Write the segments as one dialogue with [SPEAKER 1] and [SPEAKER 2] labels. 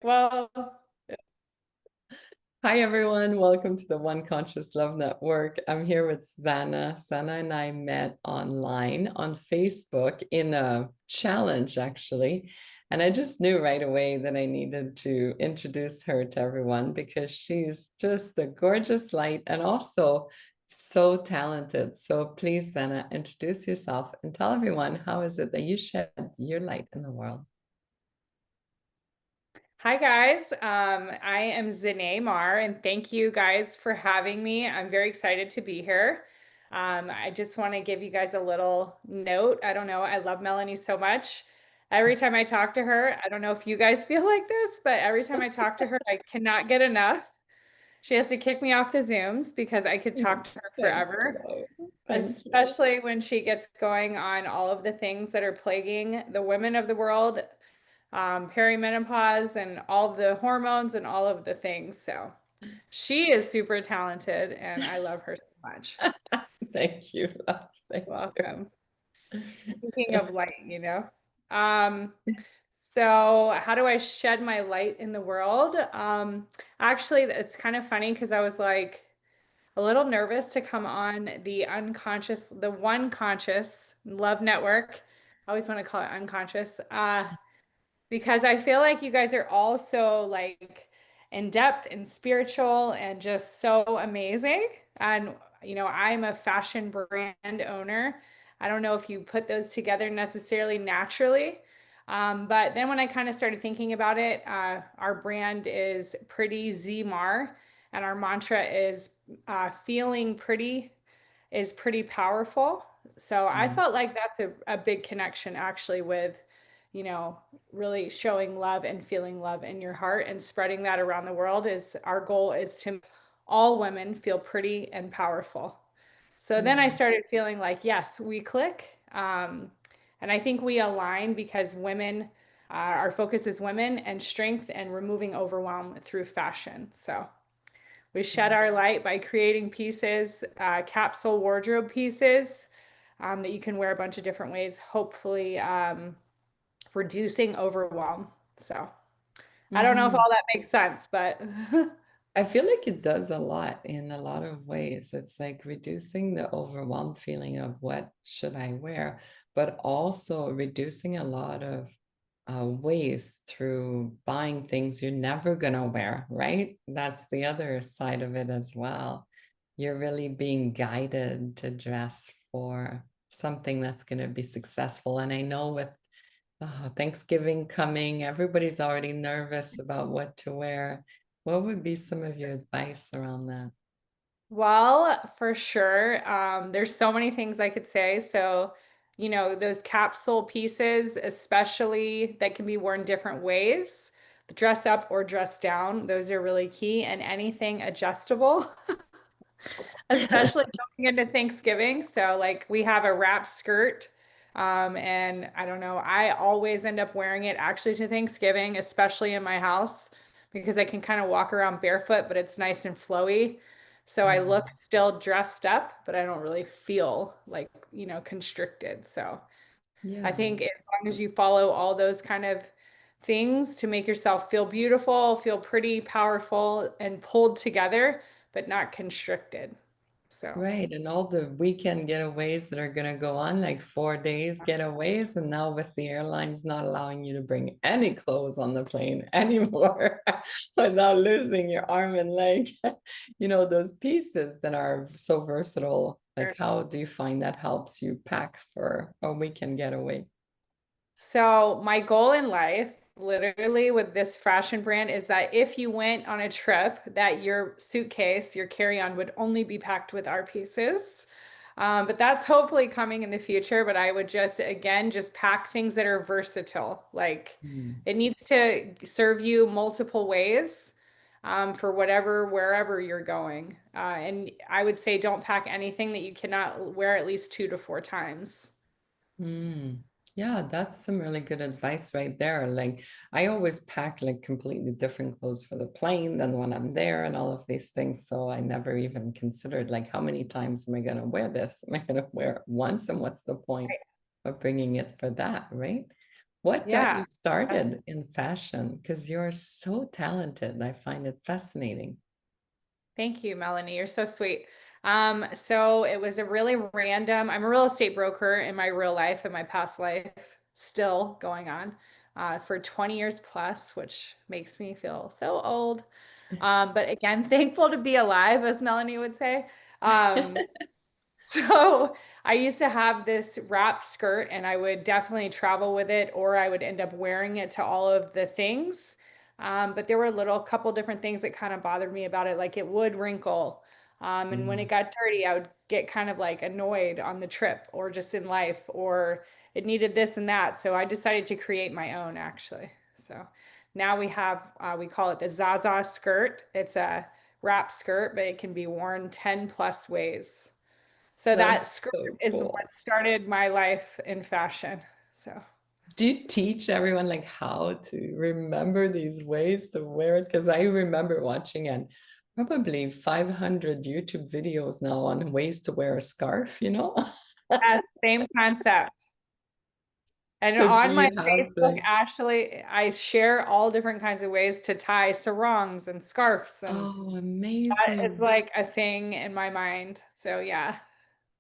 [SPEAKER 1] Well,
[SPEAKER 2] Hi, everyone. Welcome to the One Conscious Love Network. I'm here with Szana. Szana and I met online on Facebook in a challenge, actually. And I just knew right away that I needed to introduce her to everyone because she's just a gorgeous light and also so talented. So please, Szana, introduce yourself and tell everyone how is it that you shed your light in the world?
[SPEAKER 1] hi guys. I am Marr, and thank you guys for having me. I'm very excited to be here. I just want to give you guys a little note. I don't know, I love Melanie so much. Every time I talk to her, I don't know if you guys feel like this, but every time I talk to her, I cannot get enough. She has to kick me off the Zooms because I could talk to her
[SPEAKER 2] Thanks,
[SPEAKER 1] forever,
[SPEAKER 2] love. Thank you.
[SPEAKER 1] especially when she gets going on all of the things that are plaguing the women of the world, perimenopause and all of the hormones and all of the things. So she is super talented and I love her so much.
[SPEAKER 2] Thank you, love. Thank you.
[SPEAKER 1] Welcome. Speaking of light. Um, so how do I shed my light in the world? Actually, it's kind of funny because I was like a little nervous to come on the One Conscious Love Network. I always want to call it unconscious. Because I feel like you guys are all so like in depth and spiritual and just so amazing. And I'm a fashion brand owner. I don't know if you put those together necessarily naturally. But then when I kind of started thinking about it, our brand is Pretty Z Mar, and our mantra is feeling pretty is pretty powerful. So I
[SPEAKER 2] Mm.
[SPEAKER 1] felt like that's a big connection actually with, you know, really showing love and feeling love in your heart and spreading that around the world is our goal is to make all women feel pretty and powerful. So then I
[SPEAKER 2] Mm.
[SPEAKER 1] started feeling like, yes, we click. And I think we align because our focus is women and strength and removing overwhelm through fashion. So we shed our light by creating pieces, capsule wardrobe pieces that you can wear a bunch of different ways, hopefully reducing overwhelm. So I don't know if
[SPEAKER 2] Mhm.
[SPEAKER 1] all that makes sense, but
[SPEAKER 2] I feel like it does a lot in a lot of ways. It's like reducing the overwhelmed feeling of what should I wear, but also reducing a lot of waste through buying things you're never gonna wear, right? That's the other side of it as well. You're really being guided to dress for something that's gonna be successful. And I know with Thanksgiving coming, everybody's already nervous about what to wear. What would be some of your advice around that?
[SPEAKER 1] well, for sure. There's so many things I could say. So, those capsule pieces, especially that can be worn different ways, dress up or dress down, those are really key. And anything adjustable. Especially going into Thanksgiving. So, like, we have a wrap skirt. And I don't know, I always end up wearing it actually to Thanksgiving, especially in my house, because I can kind of walk around barefoot, but it's nice and flowy. So I look
[SPEAKER 2] Mhm.
[SPEAKER 1] still dressed up, but I don't really feel like, constricted. So I
[SPEAKER 2] Yeah.
[SPEAKER 1] think as long as you follow all those kind of things to make yourself feel beautiful, feel pretty, powerful, and pulled together, but not constricted. So,
[SPEAKER 2] Right. And all the weekend getaways that are going to go on, like 4 days getaways. And now with the airlines not allowing you to bring any clothes on the plane anymore without losing your arm and leg, those pieces that are so versatile. Like, how do you find that helps you pack for a weekend getaway?
[SPEAKER 1] so my goal in life, literally with this fashion brand, is that if you went on a trip, that your suitcase, your carry-on would only be packed with our pieces. But that's hopefully coming in the future. But I would just, again, just pack things that are versatile. Like
[SPEAKER 2] Mm.
[SPEAKER 1] it needs to serve you multiple ways, for wherever you're going. And I would say don't pack anything that you cannot wear at least 2 to 4 times.
[SPEAKER 2] Mm. Yeah, that's some really good advice right there. Like, I always pack like completely different clothes for the plane than when I'm there and all of these things. So I never even considered like how many times am I going to wear this? Am I going to wear it once? And what's the point of bringing it for that, right? What got you
[SPEAKER 1] Yeah.
[SPEAKER 2] started in fashion? Because you're so talented. I find it fascinating.
[SPEAKER 1] Thank you, Melanie. You're so sweet. So it was a really random, I'm a real estate broker in my real life and my past life, still going on for 20 years plus, which makes me feel so old. But again, thankful to be alive, as Melanie would say. Um, so I used to have this wrap skirt and I would definitely travel with it or I would end up wearing it to all of the things. But there were a little couple different things that kind of bothered me about it, like it would wrinkle. And when it
[SPEAKER 2] Mm.
[SPEAKER 1] got dirty, I would get kind of like annoyed on the trip or just in life, or it needed this and that. So I decided to create my own actually. So now we have, we call it the Zaza skirt. It's a wrap skirt, but it can be worn 10 plus ways. So
[SPEAKER 2] That's
[SPEAKER 1] that skirt
[SPEAKER 2] so
[SPEAKER 1] is
[SPEAKER 2] cool.
[SPEAKER 1] what started my life in fashion. So
[SPEAKER 2] Do you teach everyone like how to remember these ways to wear it? Because I remember watching and probably 500 YouTube videos now on ways to wear a scarf, you know?
[SPEAKER 1] yeah, same concept. And
[SPEAKER 2] So do
[SPEAKER 1] on my
[SPEAKER 2] you have
[SPEAKER 1] Facebook,
[SPEAKER 2] like,
[SPEAKER 1] actually, I share all different kinds of ways to tie sarongs and scarves, and
[SPEAKER 2] oh,
[SPEAKER 1] that is
[SPEAKER 2] amazing.
[SPEAKER 1] like a thing in my mind. So yeah,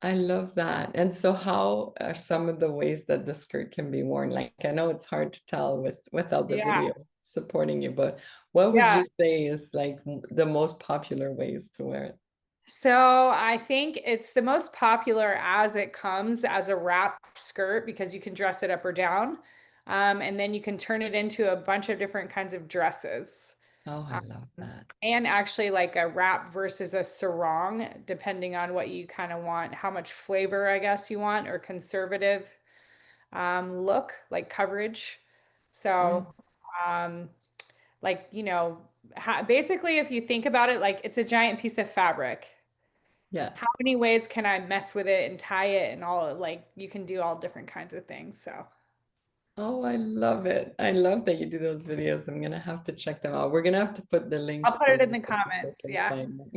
[SPEAKER 2] I love that. And so how are some of the ways that the skirt can be worn? Like I know it's hard to tell without the
[SPEAKER 1] yeah,
[SPEAKER 2] video supporting you, but what would
[SPEAKER 1] yeah.
[SPEAKER 2] you say is like the most popular ways to wear it?
[SPEAKER 1] So I think it's the most popular as it comes as a wrap skirt because you can dress it up or down. And then you can turn it into a bunch of different kinds of dresses.
[SPEAKER 2] Oh, I
[SPEAKER 1] Um,
[SPEAKER 2] love that.
[SPEAKER 1] and actually like a wrap versus a sarong, depending on what you kind of want, how much flavor, I guess, you want, or conservative look, like coverage.
[SPEAKER 2] Mm,
[SPEAKER 1] So, um, like, basically, if you think about it, like it's a giant piece of fabric.
[SPEAKER 2] yeah.
[SPEAKER 1] How many ways can I mess with it and tie it and all, like you can do all different kinds of things. So
[SPEAKER 2] Oh, I love it. I love that you do those videos. I'm gonna have to check them out. We're gonna have to put the
[SPEAKER 1] I'll
[SPEAKER 2] links
[SPEAKER 1] put it in
[SPEAKER 2] below
[SPEAKER 1] the
[SPEAKER 2] so people
[SPEAKER 1] comments.
[SPEAKER 2] can
[SPEAKER 1] Yeah.
[SPEAKER 2] find them.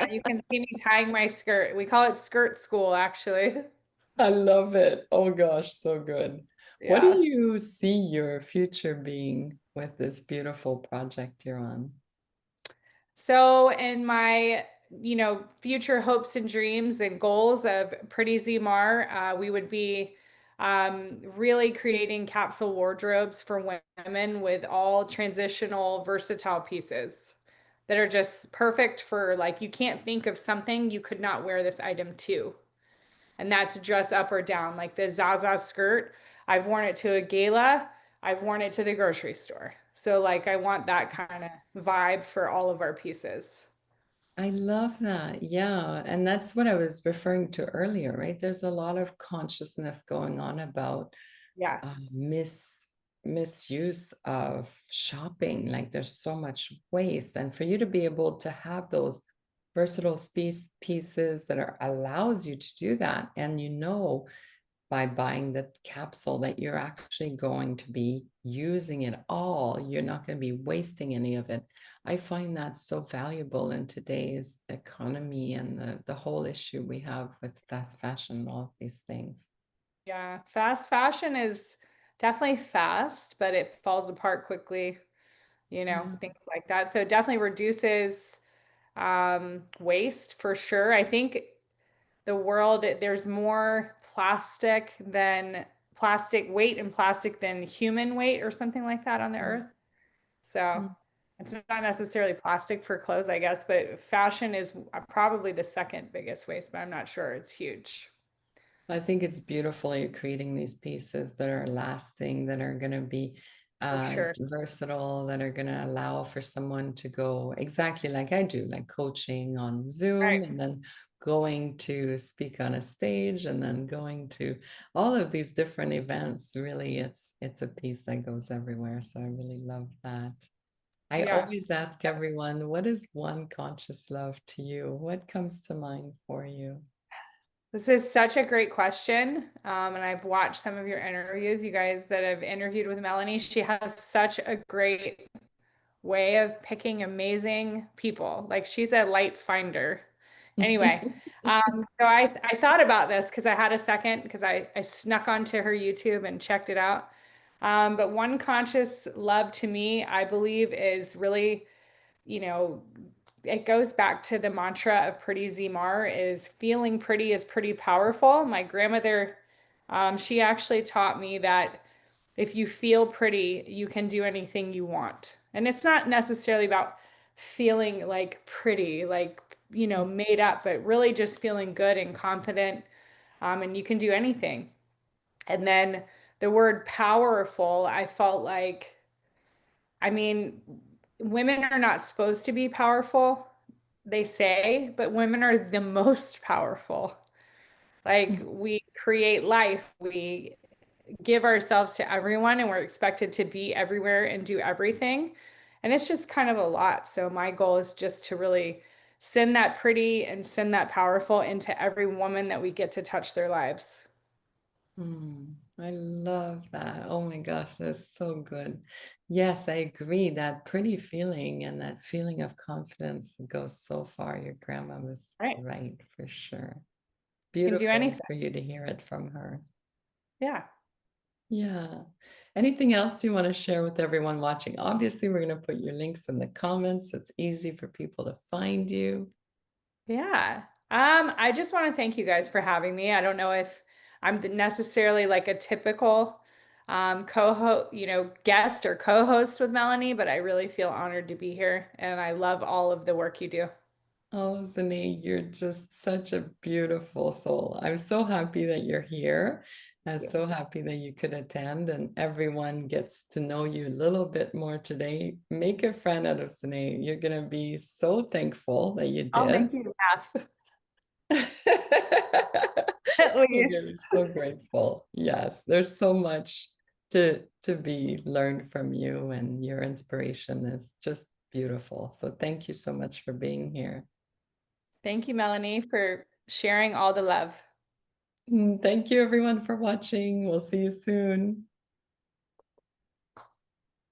[SPEAKER 1] You can see me tying my skirt. We call it skirt school, actually.
[SPEAKER 2] I love it. Oh gosh, so good. What do
[SPEAKER 1] Yeah.
[SPEAKER 2] you see your future being with this beautiful project you're on?
[SPEAKER 1] So in my, future hopes and dreams and goals of Pretty Z Marr, we would be really creating capsule wardrobes for women with all transitional, versatile pieces that are just perfect for like you can't think of something you could not wear this item to. And that's dress up or down. Like the Zaza skirt, I've worn it to a gala, I've worn it to the grocery store. So like I want that kind of vibe for all of our pieces.
[SPEAKER 2] I love that. Yeah. And that's what I was referring to earlier, right? There's a lot of consciousness going on about
[SPEAKER 1] Yeah.
[SPEAKER 2] misuse of shopping. Like there's so much waste. And for you to be able to have those versatile pieces that are allows you to do that. And you know by buying the capsule that you're actually going to be using it all. You're not going to be wasting any of it. I find that so valuable in today's economy and the whole issue we have with fast fashion and all of these things.
[SPEAKER 1] Yeah. Fast fashion is definitely fast, but it falls apart quickly,
[SPEAKER 2] Yeah.
[SPEAKER 1] things like that. So it definitely reduces waste for sure. I think the world, there's more plastic weight and plastic than human weight or something like that on the earth. So
[SPEAKER 2] Mm.
[SPEAKER 1] it's not necessarily plastic for clothes, I guess, but fashion is probably the second biggest waste, but I'm not sure. It's huge
[SPEAKER 2] I think it's beautiful you're creating these pieces that are lasting, that are going to be
[SPEAKER 1] for sure.
[SPEAKER 2] versatile, that are going to allow for someone to go exactly like I do, like coaching on Zoom
[SPEAKER 1] Right.
[SPEAKER 2] and then going to speak on a stage and then going to all of these different events. Really, it's a piece that goes everywhere. So I really love that. I
[SPEAKER 1] Yeah.
[SPEAKER 2] always ask everyone, what is one conscious love to you? What comes to mind for you?
[SPEAKER 1] This is such a great question. And I've watched some of your interviews, you guys that have interviewed with Melanie. She has such a great way of picking amazing people. Like she's a light finder. Anyway, so I thought about this because I had a second because I snuck onto her YouTube and checked it out. But one conscious love to me, I believe, is really, you know, it goes back to the mantra of Pretty Z Marr is feeling pretty is pretty powerful. My grandmother, she actually taught me that if you feel pretty, you can do anything you want. And it's not necessarily about feeling like pretty, like, made up, but really just feeling good and confident. And you can do anything. And then the word powerful, I felt like, I mean, women are not supposed to be powerful, they say, but women are the most powerful. Like we create life, we give ourselves to everyone, and we're expected to be everywhere and do everything. And it's just kind of a lot. So my goal is just to really send that pretty and send that powerful into every woman that we get to touch their lives.
[SPEAKER 2] I love that. Oh my gosh, that's so good. Yes, I agree. That pretty feeling and that feeling of confidence goes so far. Your grandma was
[SPEAKER 1] Right.
[SPEAKER 2] right for sure.
[SPEAKER 1] Can do
[SPEAKER 2] Beautiful
[SPEAKER 1] anything.
[SPEAKER 2] for you to hear it from her.
[SPEAKER 1] Yeah.
[SPEAKER 2] Yeah. Anything else you want to share with everyone watching? Obviously, we're going to put your links in the comments. So it's easy for people to find you.
[SPEAKER 1] Yeah. I just want to thank you guys for having me. I don't know if I'm necessarily like a typical co-host, guest or co-host with Melanie, but I really feel honored to be here and I love all of the work you do.
[SPEAKER 2] Oh, Zane, you're just such a beautiful soul. I'm so happy that you're here. I'm
[SPEAKER 1] Thank you.
[SPEAKER 2] so happy that you could attend and everyone gets to know you a little bit more today. Make a friend out of Zane. You're going to be so thankful that you
[SPEAKER 1] I'll
[SPEAKER 2] did.
[SPEAKER 1] make you laugh
[SPEAKER 2] You're
[SPEAKER 1] at
[SPEAKER 2] gonna be
[SPEAKER 1] least.
[SPEAKER 2] so grateful. Yes, there's so much to be learned from you, and your inspiration is just beautiful. So thank you so much for being here.
[SPEAKER 1] Thank you, Melanie, for sharing all the love.
[SPEAKER 2] Thank you everyone for watching. We'll see you soon.